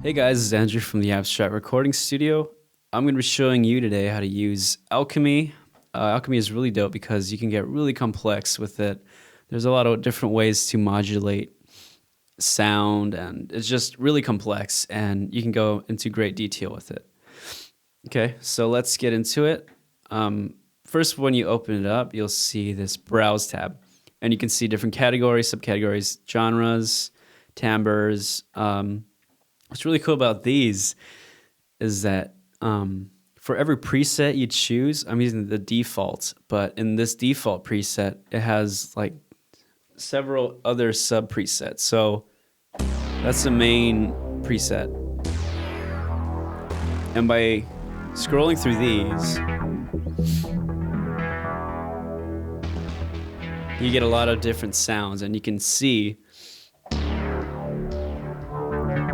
Hey guys, this is Andrew from the Abstract Recording Studio. I'm going to be showing you today how to use Alchemy. Alchemy is really dope because you can get really complex with it. There's a lot of different ways to modulate sound, and it's just really complex, and you can go into great detail with it. Okay, so let's get into it. First, when you open it up, you'll see this Browse tab, and you can see different categories, subcategories, genres, timbres. What's really cool about these is that for every preset you choose, I'm using the default, but in this default preset, it has like several other sub presets. So that's the main preset. And by scrolling through these, you get a lot of different sounds, and you can see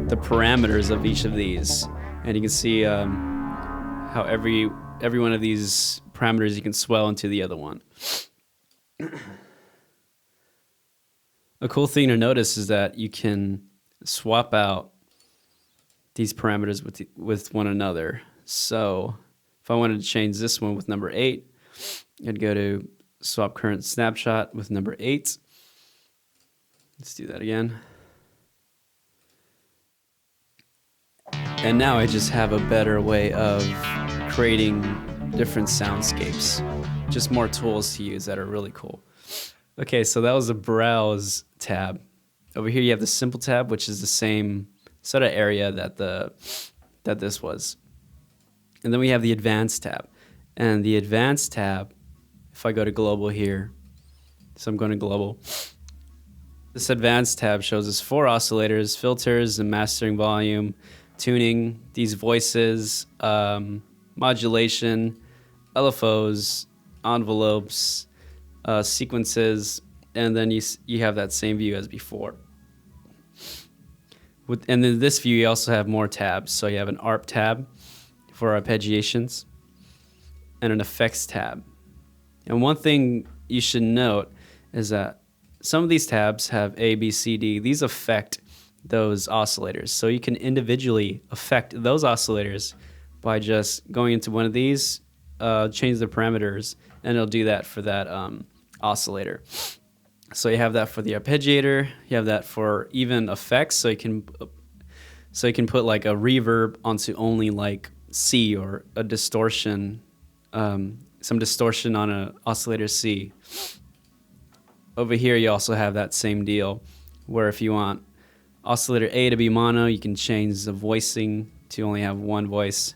the parameters of each of these, and you can see how every one of these parameters you can swell into the other one. A cool thing to notice is that you can swap out these parameters with one another. So if I wanted to change this one with number 8, I'd go to swap current snapshot with number 8. Let's do that again. And now I just have a better way of creating different soundscapes. Just more tools to use that are really cool. Okay, so that was the Browse tab. Over here you have the Simple tab, which is the same sort of area that this was. And then we have the Advanced tab. And the Advanced tab, if I go to Global here, so I'm going to Global. This Advanced tab shows us 4 oscillators, filters, and mastering volume, tuning, these voices, modulation, LFOs, envelopes, sequences, and then you have that same view as before. And in this view, you also have more tabs. So you have an ARP tab for arpeggiations and an Effects tab. And one thing you should note is that some of these tabs have A, B, C, D. These affect those oscillators. So you can individually affect those oscillators by just going into one of these, change the parameters, and it'll do that for that oscillator. So you have that for the arpeggiator, you have that for even effects, so you can put like a reverb onto only like C, or a distortion, some distortion on an oscillator C. Over here you also have that same deal, where if you want oscillator A to be mono, you can change the voicing to only have one voice,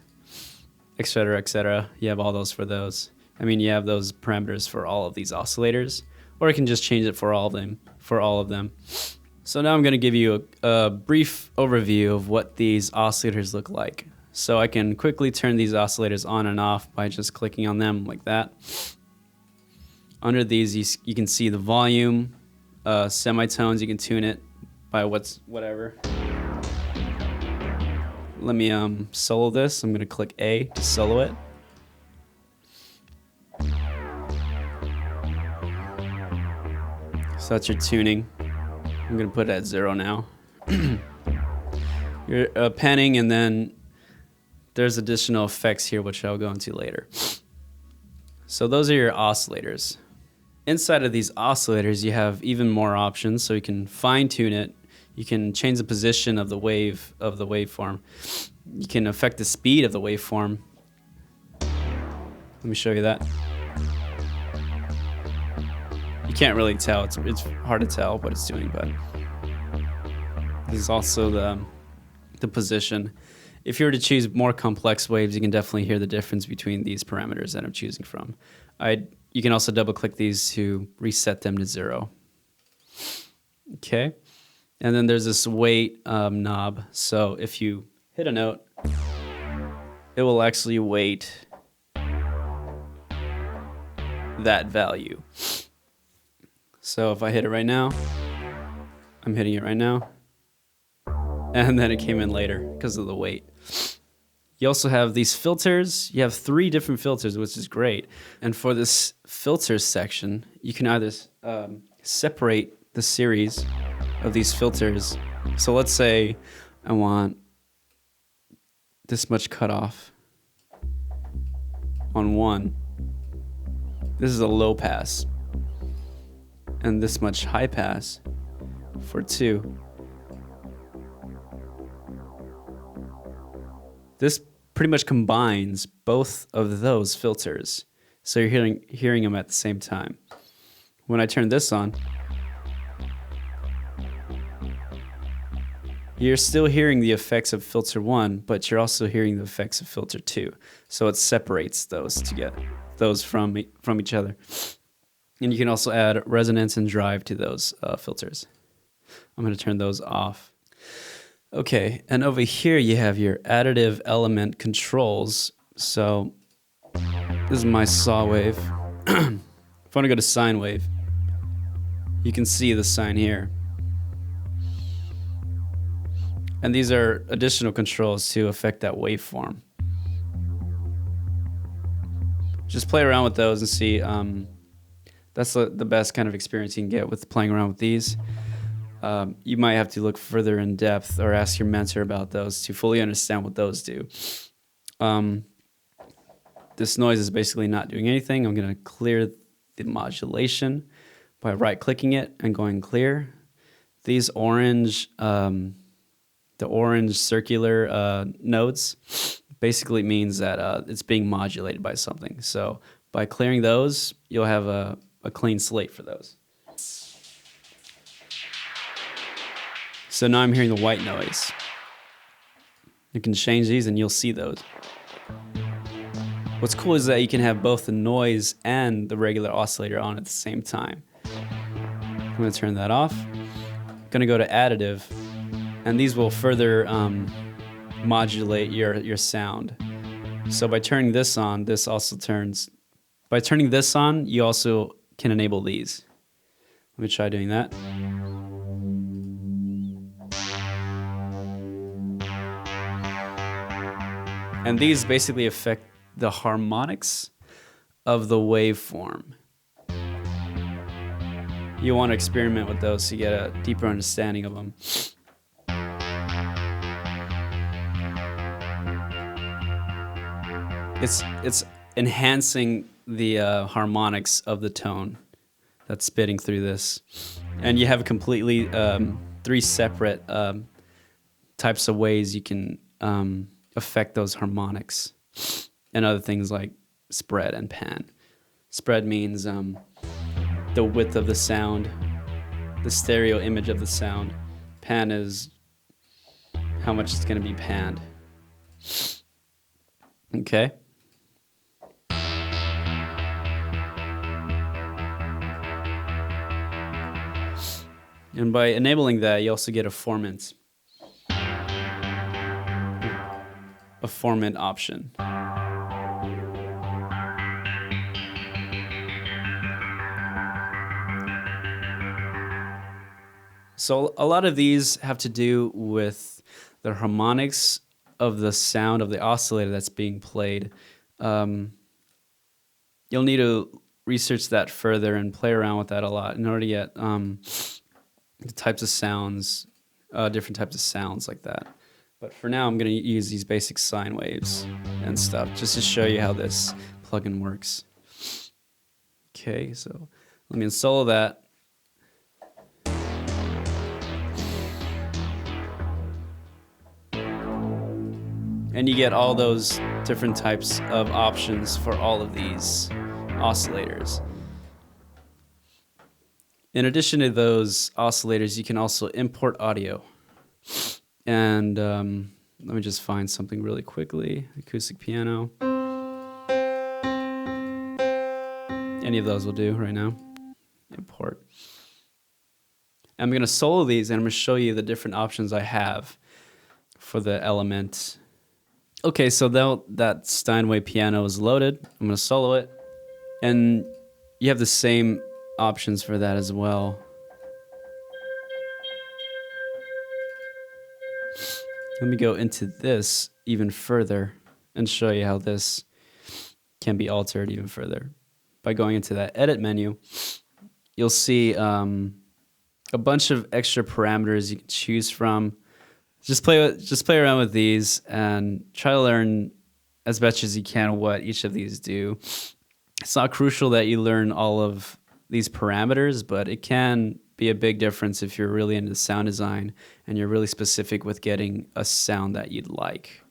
etc., etc. You have all those for those. I mean, you have those parameters for all of these oscillators, or you can just change it for all of them. So now I'm going to give you a brief overview of what these oscillators look like. So I can quickly turn these oscillators on and off by just clicking on them like that. Under these, you can see the volume, semitones. You can tune it by whatever. Let me solo this. I'm going to click A to solo it. So that's your tuning. I'm going to put it at 0 now. Your panning, and then there's additional effects here, which I'll go into later. So those are your oscillators. Inside of these oscillators, you have even more options, so you can fine-tune it. You can change the position of the waveform. You can affect the speed of the waveform. Let me show you that. You can't really tell. It's hard to tell what it's doing, but this is also the position. If you were to choose more complex waves, you can definitely hear the difference between these parameters that I'm choosing from. You can also double-click these to reset them to 0. Okay. And then there's this weight knob. So if you hit a note, it will actually weight that value. So if I hit it right now, I'm hitting it right now, and then it came in later because of the weight. You also have these filters. You have 3 different filters, which is great. And for this filters section, you can either separate the series of these filters. So let's say I want this much cutoff on 1. This is a low pass. And this much high pass for 2. This pretty much combines both of those filters. So you're hearing them at the same time. When I turn this on, you're still hearing the effects of filter 1, but you're also hearing the effects of filter 2. So it separates those from each other. And you can also add resonance and drive to those filters. I'm going to turn those off. Okay, and over here you have your additive element controls. So this is my saw wave. If I want to go to sine wave, you can see the sine here. And these are additional controls to affect that waveform. Just play around with those and see. That's the best kind of experience you can get with playing around with these. You might have to look further in depth or ask your mentor about those to fully understand what those do. This noise is basically not doing anything. I'm going to clear the modulation by right-clicking it and going clear. These orange, the orange circular nodes basically means that it's being modulated by something. So by clearing those, you'll have a clean slate for those. So now I'm hearing the white noise. You can change these and you'll see those. What's cool is that you can have both the noise and the regular oscillator on at the same time. I'm going to turn that off. I'm going to go to additive, and these will further modulate your sound. So by turning this on, this also turns. By turning this on, you also can enable these. Let me try doing that. And these basically affect the harmonics of the waveform. You want to experiment with those to get a deeper understanding of them. It's enhancing the harmonics of the tone that's spitting through this. And you have completely 3 separate types of ways you can affect those harmonics, and other things like spread and pan. Spread means the width of the sound, the stereo image of the sound. Pan is how much it's going to be panned. Okay. And by enabling that, you also get a formant option. So a lot of these have to do with the harmonics of the sound of the oscillator that's being played. You'll need to research that further and play around with that a lot in order to get the types of sounds, different types of sounds like that. But for now, I'm going to use these basic sine waves and stuff just to show you how this plugin works. Okay, so let me install that. And you get all those different types of options for all of these oscillators. In addition to those oscillators, you can also import audio. And let me just find something really quickly. Acoustic piano. Any of those will do right now. Import. I'm going to solo these, and I'm going to show you the different options I have for the element. Okay, so that Steinway piano is loaded. I'm going to solo it. And you have the same options for that as well. Let me go into this even further and show you how this can be altered even further. By going into that edit menu, you'll see a bunch of extra parameters you can choose from. just play around with these and try to learn as much as you can what each of these do. It's not crucial that you learn all of these parameters, but it can be a big difference if you're really into sound design and you're really specific with getting a sound that you'd like.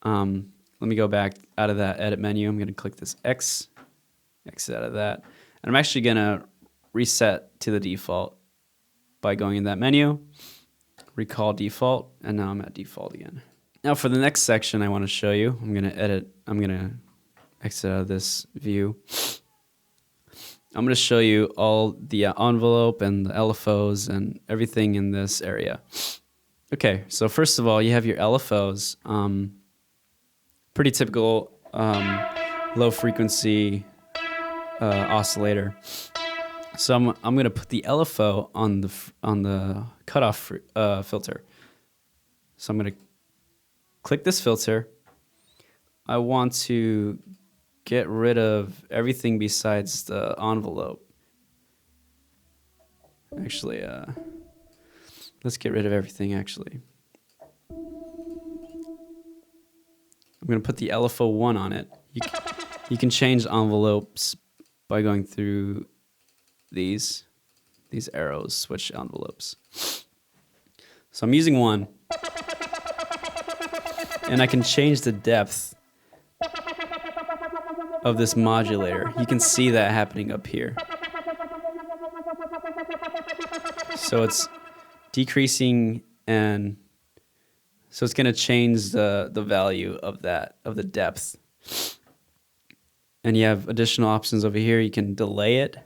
Let me go back out of that edit menu. I'm going to click this X, exit out of that. And I'm actually going to reset to the default by going in that menu, recall default, and now I'm at default again. Now for the next section I want to show you, I'm going to exit out of this view. I'm going to show you all the envelope and the LFOs and everything in this area. Okay, so first of all, you have your LFOs. Pretty typical low frequency oscillator. So I'm going to put the LFO on the cutoff filter. So I'm going to click this filter. I want to get rid of everything besides the envelope. Actually, let's get rid of everything actually. I'm going to put the LFO 1 on it. You can change envelopes by going through these arrows, switch envelopes. So I'm using 1. And I can change the depth of this modulator. You can see that happening up here. So it's decreasing, and so it's going to change the value of the depth. And you have additional options over here. You can delay it.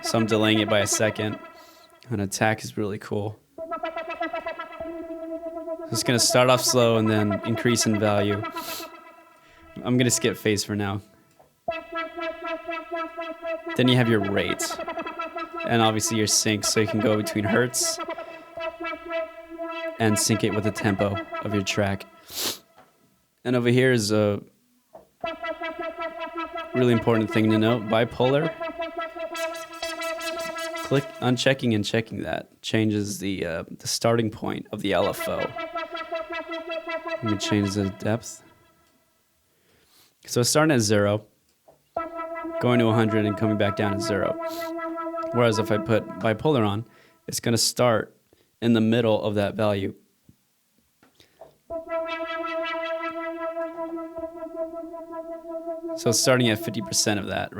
So I'm delaying it by a second. And attack is really cool. It's going to start off slow and then increase in value. I'm going to skip phase for now. Then you have your rate. And obviously your sync, so you can go between hertz and sync it with the tempo of your track. And over here is a really important thing to note. Bipolar. Click unchecking and checking that changes the starting point of the LFO. Let me change the depth. So it's starting at 0, going to 100 and coming back down to 0. Whereas if I put bipolar on, it's going to start in the middle of that value. So it's starting at 50% of that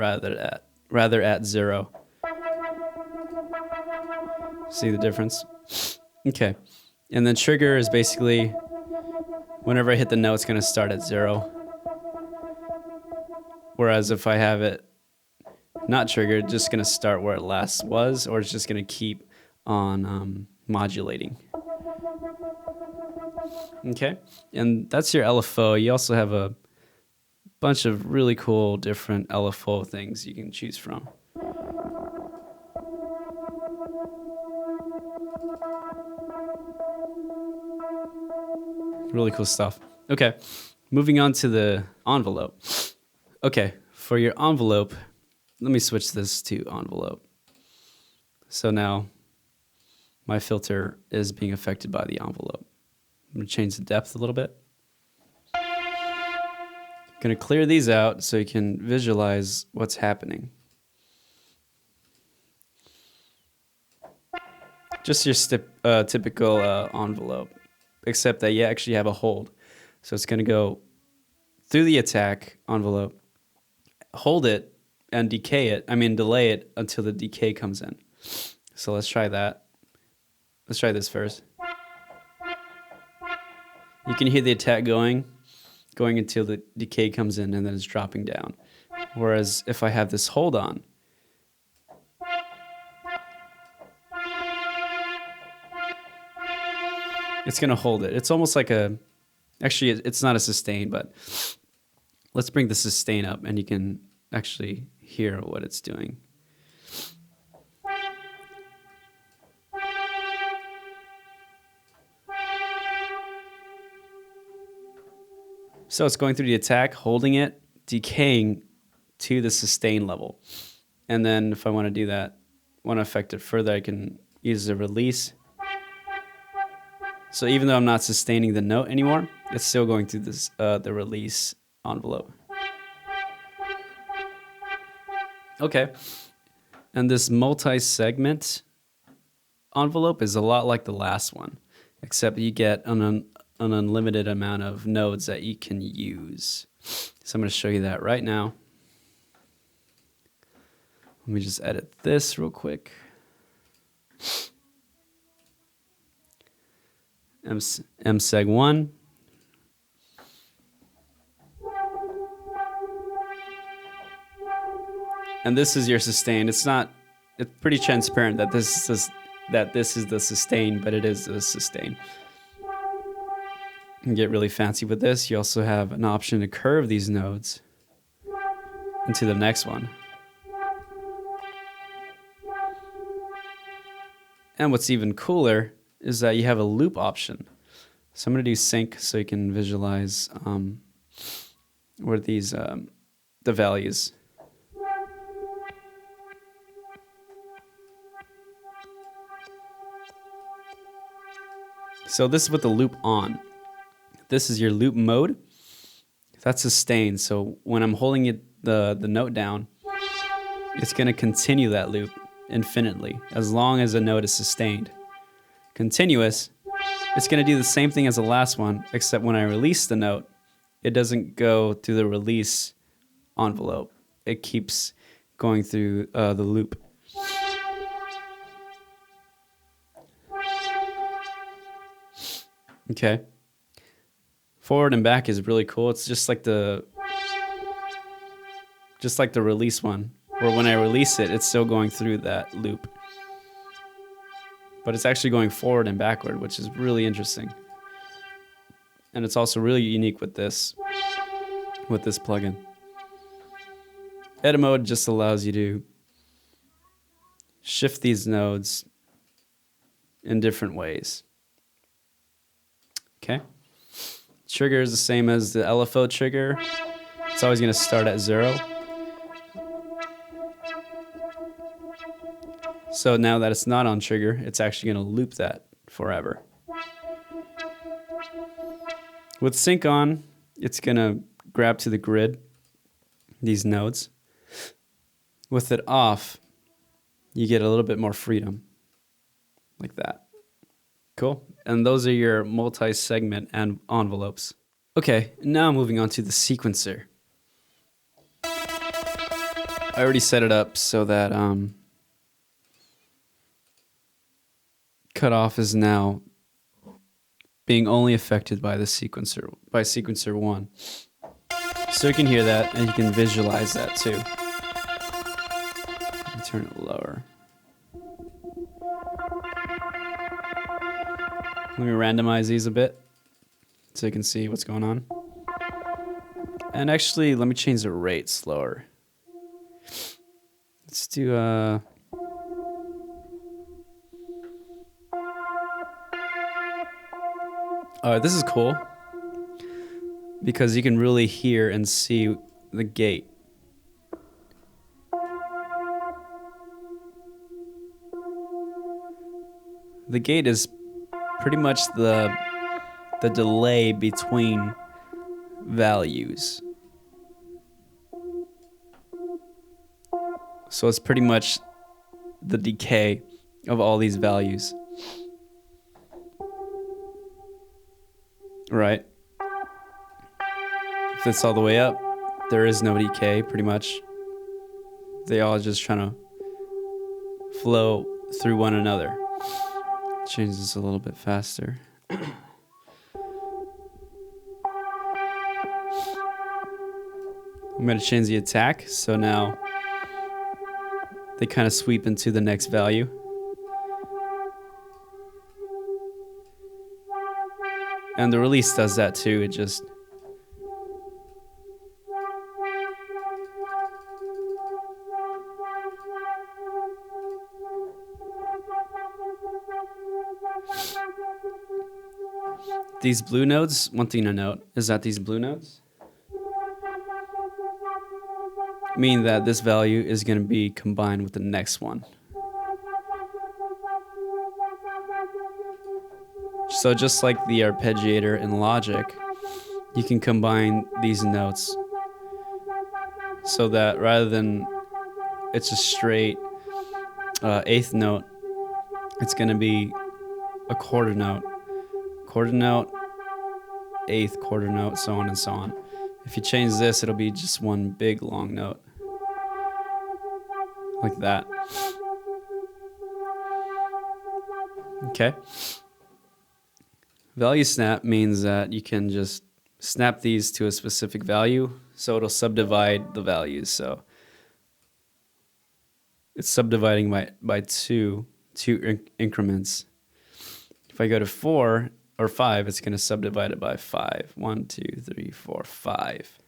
rather at 0. See the difference? Okay. And then trigger is basically whenever I hit the note, it's going to start at 0. Whereas if I have it not triggered, it's just going to start where it last was, or it's just going to keep on modulating. Okay. And that's your LFO. You also have a bunch of really cool different LFO things you can choose from. Really cool stuff. Okay, moving on to the envelope. Okay, for your envelope, let me switch this to envelope. So now my filter is being affected by the envelope. I'm going to change the depth a little bit. I'm going to clear these out so you can visualize what's happening. Just your typical envelope, except that you actually have a hold. So it's going to go through the attack envelope, hold it, and delay it until the decay comes in. So let's try that. Let's try this first. You can hear the attack going until the decay comes in, and then it's dropping down. Whereas if I have this hold on, it's going to hold it. It's almost like actually it's not a sustain, but let's bring the sustain up and you can actually hear what it's doing. So it's going through the attack, holding it, decaying to the sustain level. And then if I want to do that want to affect it further, I can use the release. So even though I'm not sustaining the note anymore, it's still going through this the release envelope. Okay, and this multi-segment envelope is a lot like the last one, except you get an unlimited amount of nodes that you can use. So I'm going to show you that right now. Let me just edit this real quick. MSeg1. And this is your sustain. It's pretty transparent that this is the sustain, but it is the sustain. You can get really fancy with this. You also have an option to curve these nodes into the next one. And what's even cooler is that you have a loop option. So I'm going to do sync so you can visualize where these the values. So this is with the loop on. This is your loop mode. That's sustained. So when I'm holding the note down, it's going to continue that loop infinitely as long as the note is sustained. Continuous, it's going to do the same thing as the last one, except when I release the note, it doesn't go through the release envelope. It keeps going through the loop. Okay. Forward and back is really cool. It's just like the release one, where when I release it, it's still going through that loop. But it's actually going forward and backward, which is really interesting. And it's also really unique with this plugin. Edit mode just allows you to shift these nodes in different ways. Okay. Trigger is the same as the LFO trigger. It's always going to start at 0. So now that it's not on trigger, it's actually going to loop that forever. With sync on, it's going to grab to the grid, these nodes. With it off, you get a little bit more freedom, like that. Cool. And those are your multi-segment and envelopes. Okay, now moving on to the sequencer. I already set it up so that cutoff is now being only affected by the sequencer, by sequencer 1. So you can hear that and you can visualize that too. Turn it lower. Let me randomize these a bit so you can see what's going on. And actually, let me change the rate slower. Let's do this is cool because you can really hear and see the gate. The gate is pretty much the delay between values. So it's pretty much the decay of all these values. Right? If it's all the way up, there is no decay, pretty much. They all just trying to flow through one another. Change this a little bit faster. I'm going to change the attack, so now they kind of sweep into the next value. And the release does that too, it just... These blue nodes, one thing to note is that these blue nodes mean that this value is going to be combined with the next one. So just like the arpeggiator in Logic, you can combine these notes so that rather than it's a straight eighth note, it's going to be a quarter note, eighth, quarter note, so on and so on. If you change this, it'll be just one big long note, like that. Okay. Value snap means that you can just snap these to a specific value, so it'll subdivide the values. So it's subdividing by two increments. If I go to 4 or 5, it's going to subdivide it by 5. 1, 2, 3, 4, 5.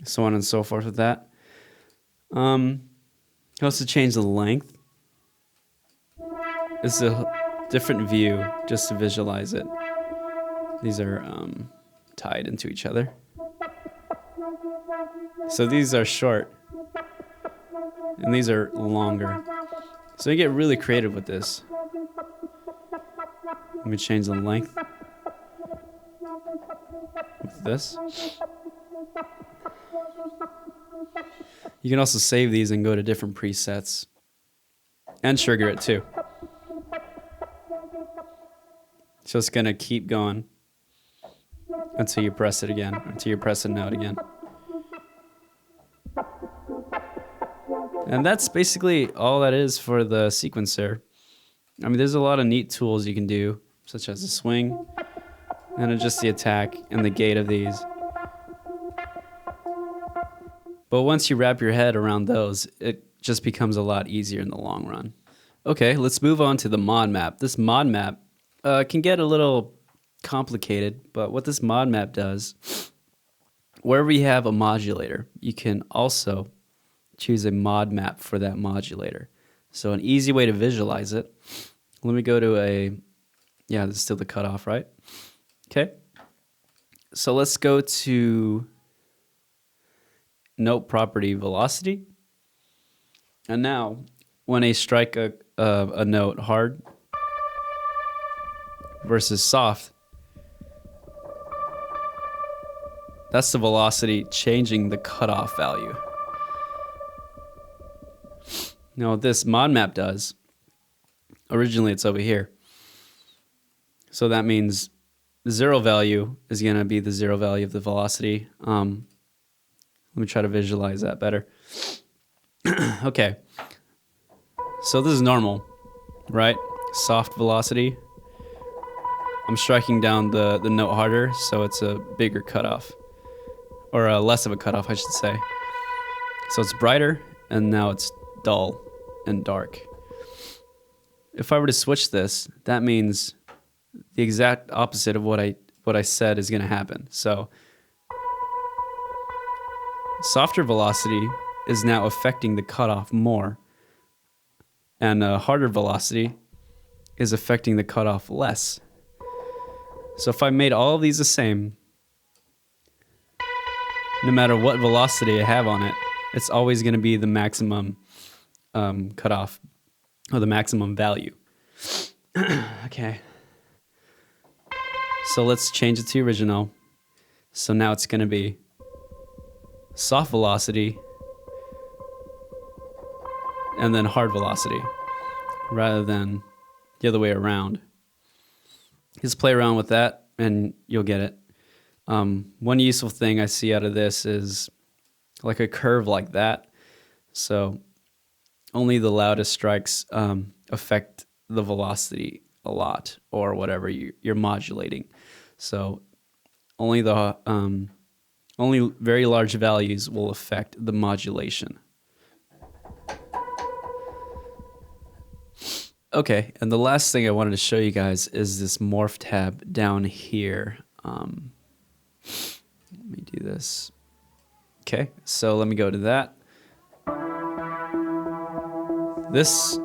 So on and so forth with that. You also change the length. It's a different view just to visualize it. These are tied into each other. So these are short, and these are longer. So you get really creative with this. Let me change the length with this. You can also save these and go to different presets and trigger it too. So it's going to keep going until you press it again, until you press a note again. And that's basically all that is for the sequencer. I mean, there's a lot of neat tools you can do, such as the swing, and adjust the attack and the gate of these. But once you wrap your head around those, it just becomes a lot easier in the long run. Okay, let's move on to the mod map. This mod map can get a little complicated, but what this mod map does, wherever you have a modulator, you can also choose a mod map for that modulator. So an easy way to visualize it, let me go to this is still the cutoff, right? Okay. So let's go to note property velocity. And now when I strike a note hard versus soft, that's the velocity changing the cutoff value. Now what this mod map does, originally it's over here. So that means the zero value is going to be the zero value of the velocity. Let me try to visualize that better. Okay. So this is normal, right? Soft velocity. I'm striking down the note harder, so it's a bigger cutoff. Or less of a cutoff, I should say. So it's brighter, and now it's dull and dark. If I were to switch this, that means the exact opposite of what I said is going to happen. So softer velocity is now affecting the cutoff more, and harder velocity is affecting the cutoff less. So if I made all of these the same, no matter what velocity I have on it, it's always going to be the maximum cutoff, or the maximum value. Okay. So let's change it to original. So now it's going to be soft velocity and then hard velocity rather than the other way around. Just play around with that and you'll get it. One useful thing I see out of this is like a curve like that. So only the loudest strikes affect the velocity a lot, or whatever you're modulating. So only very large values will affect the modulation. Okay, and the last thing I wanted to show you guys is this Morph tab down here. Let me do this. Okay, so let me go to that. This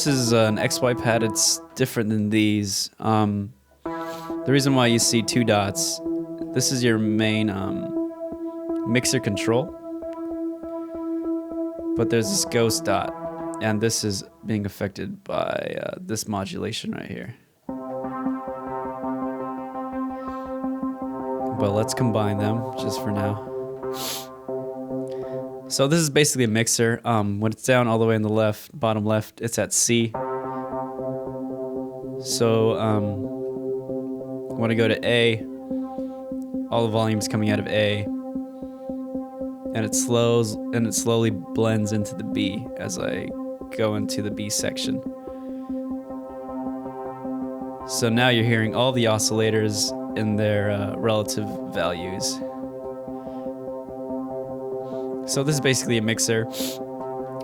is an XY pad. It's different than these. The reason why you see two dots, this is your main mixer control. But there's this ghost dot And this is being affected by this modulation right here. But let's combine them just for now. So this is basically a mixer. When it's down all the way in the left, bottom left, it's at C. So when I go to A, all the volume's coming out of A, and it slowly blends into the B as I go into the B section. So now you're hearing all the oscillators in their relative values. So this is basically a mixer,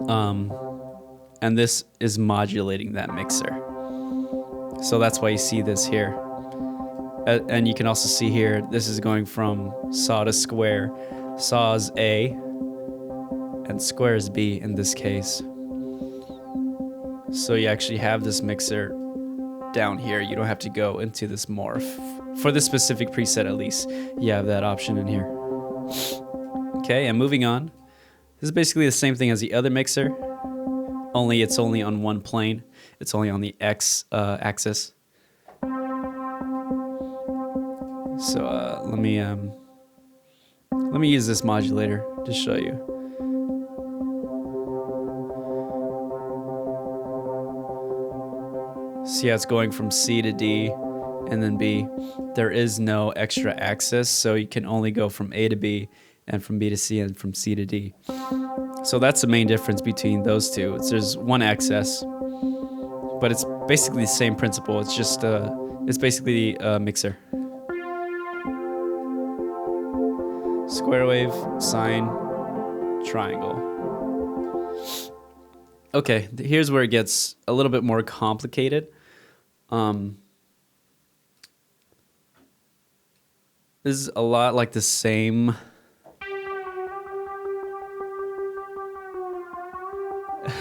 and this is modulating that mixer. So that's why you see this here. And you can also see here, this is going from saw to square. Saw is A, and square is B in this case. So you actually have this mixer down here. You don't have to go into this morph. For this specific preset at least, you have that option in here. Okay, and moving on. This is basically the same thing as the other mixer, only it's only on one plane. It's only on the X axis. So let me use this modulator to show you. See how it's going from C to D and then B. There is no extra axis, so you can only go from A to B and from B to C and from C to D. So that's the main difference between those two. There's one axis, but it's basically the same principle. It's just it's basically a mixer. Square wave, sine, triangle. Okay, here's where it gets a little bit more complicated. This is a lot like the same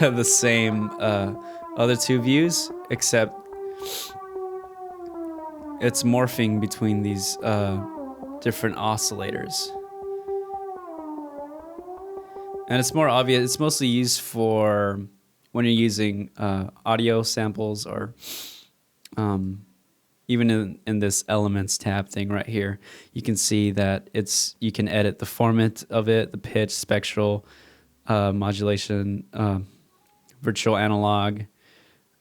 the same other two views, except it's morphing between these different oscillators. And it's more obvious, it's mostly used for when you're using audio samples or even in this elements tab thing right here, you can see that you can edit the format of it, the pitch, spectral, modulation, virtual analog,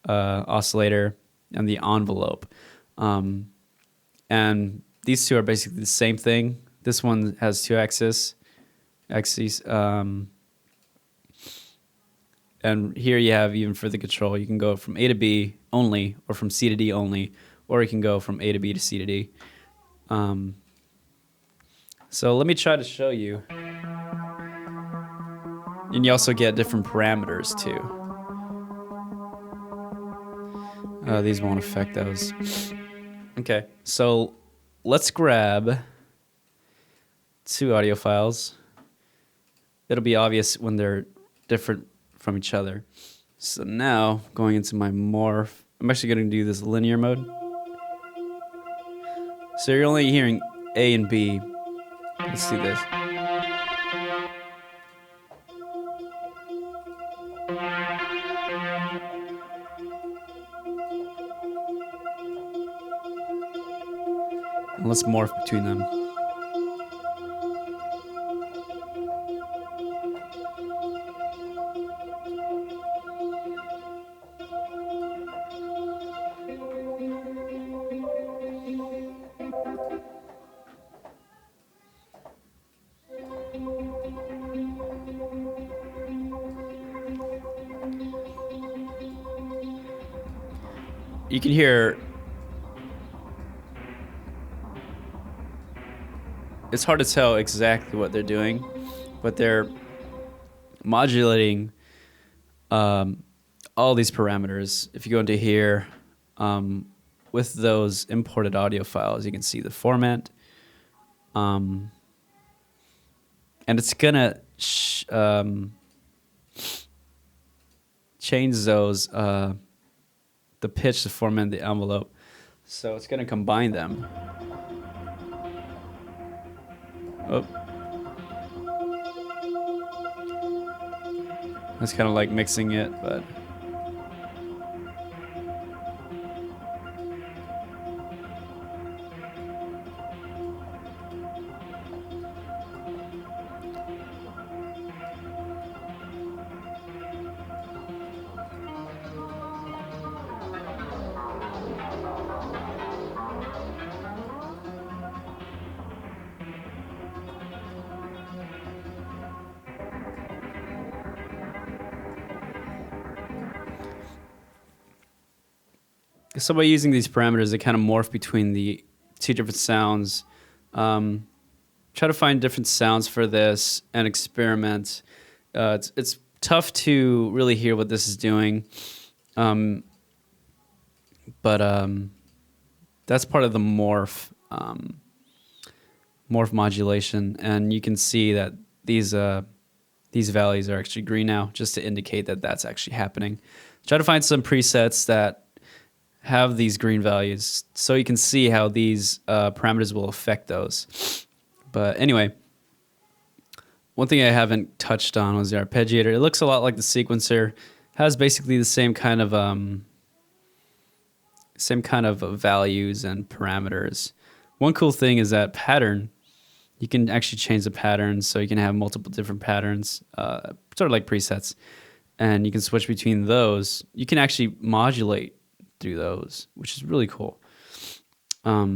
oscillator, and the envelope. And these two are basically the same thing. This one has two axes. And here you have, even for the control, you can go from A to B only, or from C to D only, or you can go from A to B to C to D. So let me try to show you. And you also get different parameters too. These won't affect those. Okay, so let's grab two audio files. It'll be obvious when they're different from each other. So now, going into my morph, I'm actually going to do this linear mode. So you're only hearing A and B. Let's see this. And let's morph between them. You can hear it's hard to tell exactly what they're doing, but they're modulating all these parameters. If you go into here, with those imported audio files, you can see the format, and it's gonna change those. The pitch, the format, the envelope. So it's going to combine them. Oh. It's kind of like mixing it, but. So by using these parameters, they kind of morph between the two different sounds. Try to find different sounds for this and experiment. It's tough to really hear what this is doing, but that's part of the morph modulation, and you can see that these values are actually green now, just to indicate that that's actually happening. Try to find some presets that have these green values so you can see how these parameters will affect those. But anyway, one thing I haven't touched on was the arpeggiator. It looks a lot like the sequencer, has basically the same kind of values and parameters. One cool thing is that pattern. You can actually change the patterns, so you can have multiple different patterns, sort of like presets, and you can switch between those. You can actually modulate through those, which is really cool. A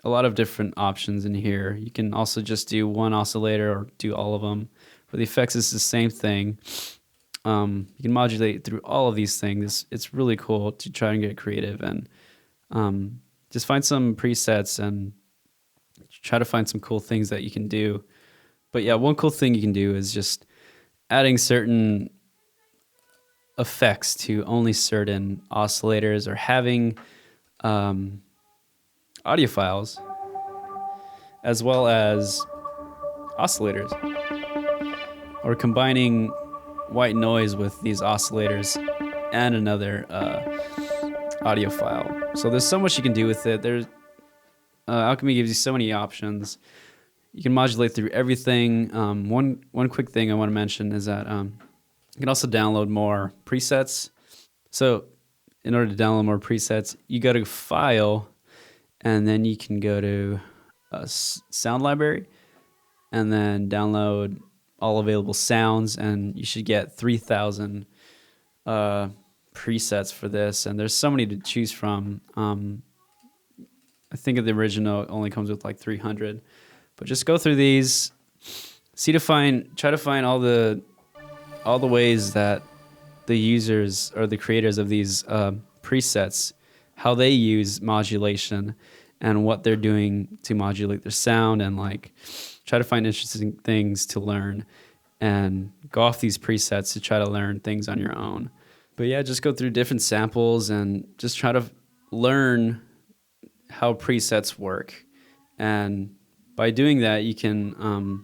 lot of different options in here. You can also just do one oscillator or do all of them. For the effects, it's the same thing. You can modulate through all of these things. It's really cool to try and get creative and just find some presets and try to find some cool things that you can do. But yeah, one cool thing you can do is just adding certain effects to only certain oscillators, or having audio files as well as oscillators, or combining white noise with these oscillators and another audio file. So there's so much you can do with it. Alchemy gives you so many options. You can modulate through everything. One quick thing I want to mention is that you can also download more presets. So in order to download more presets, you go to File, and then you can go to Sound Library, and then download all available sounds, and you should get 3,000 presets for this. And there's so many to choose from. I think the original only comes with like 300, but just go through these, try to find all the ways that the users or the creators of these presets, how they use modulation and what they're doing to modulate their sound, and like try to find interesting things to learn and go off these presets to try to learn things on your own. But yeah, just go through different samples and just try to learn how presets work. And by doing that, you can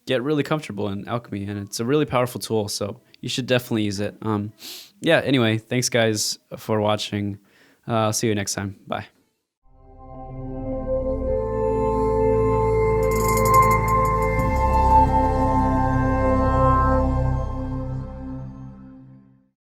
get really comfortable in Alchemy, and it's a really powerful tool, so you should definitely use it. Yeah, anyway, thanks guys for watching. I'll see you next time. Bye.